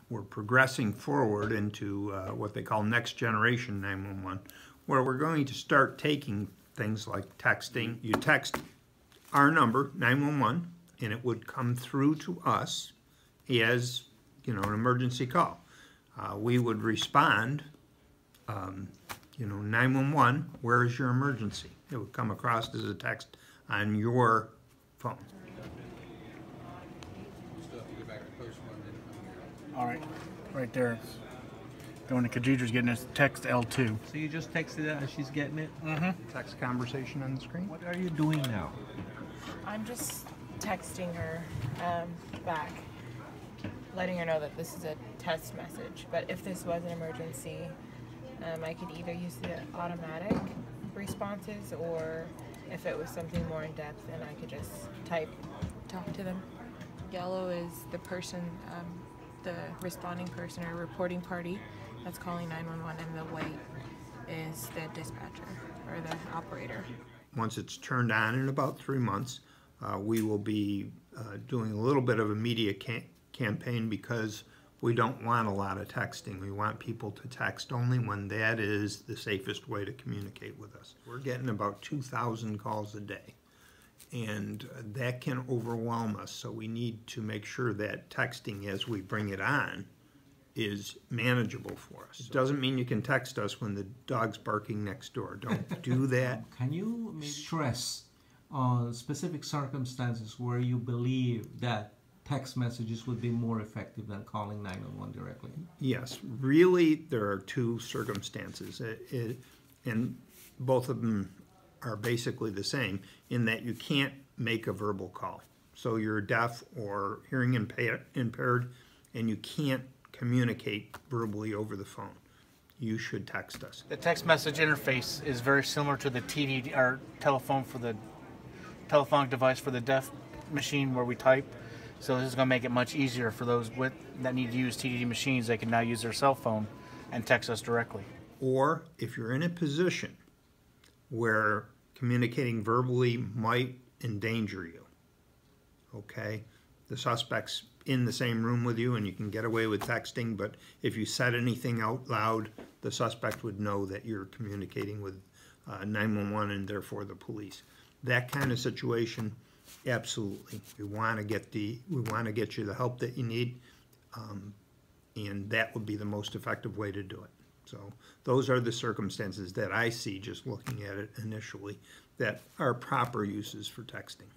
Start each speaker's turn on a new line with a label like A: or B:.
A: We're progressing forward into what they call next generation 911, where we're going to start taking things like texting. You text our number, 911, and it would come through to us as, an emergency call. We would respond, 911, where is your emergency? It would come across as a text on your phone.
B: All right, right there. Going to Kajidra's getting us text L2.
C: So you just texted it and she's getting it?
B: Mm-hmm.
A: Text conversation on the screen.
C: What are you doing now?
D: I'm just texting her back, letting her know that this is a test message. But if this was an emergency, I could either use the automatic responses, or if it was something more in depth, then I could just talk to them. Yellow is the person, the responding person or reporting party that's calling 911, and the white is the dispatcher or the operator.
A: Once it's turned on in about 3 months, we will be doing a little bit of a media campaign, because we don't want a lot of texting. We want people to text only when that is the safest way to communicate with us. We're getting about 2,000 calls a day, and that can overwhelm us, so we need to make sure that texting as we bring it on is manageable for us. It doesn't mean you can text us when the dog's barking next door. Don't do that.
C: Can you stress specific circumstances where you believe that text messages would be more effective than calling 911 directly?
A: Yes, really there are two circumstances, and both of them are basically the same, in that you can't make a verbal call. So you're deaf or hearing impaired, and you can't communicate verbally over the phone. You should text us.
B: The text message interface is very similar to the TD or telephone for the telephonic device for the deaf machine where we type. So this is going to make it much easier for those that need to use TDD machines. They can now use their cell phone and text us directly.
A: Or if you're in a position where communicating verbally might endanger you, okay? The suspect's in the same room with you and you can get away with texting, but if you said anything out loud, the suspect would know that you're communicating with 911 and therefore the police. That kind of situation, absolutely. We want to get you the help that you need, and that would be the most effective way to do it. So those are the circumstances that I see, just looking at it initially, that are proper uses for texting.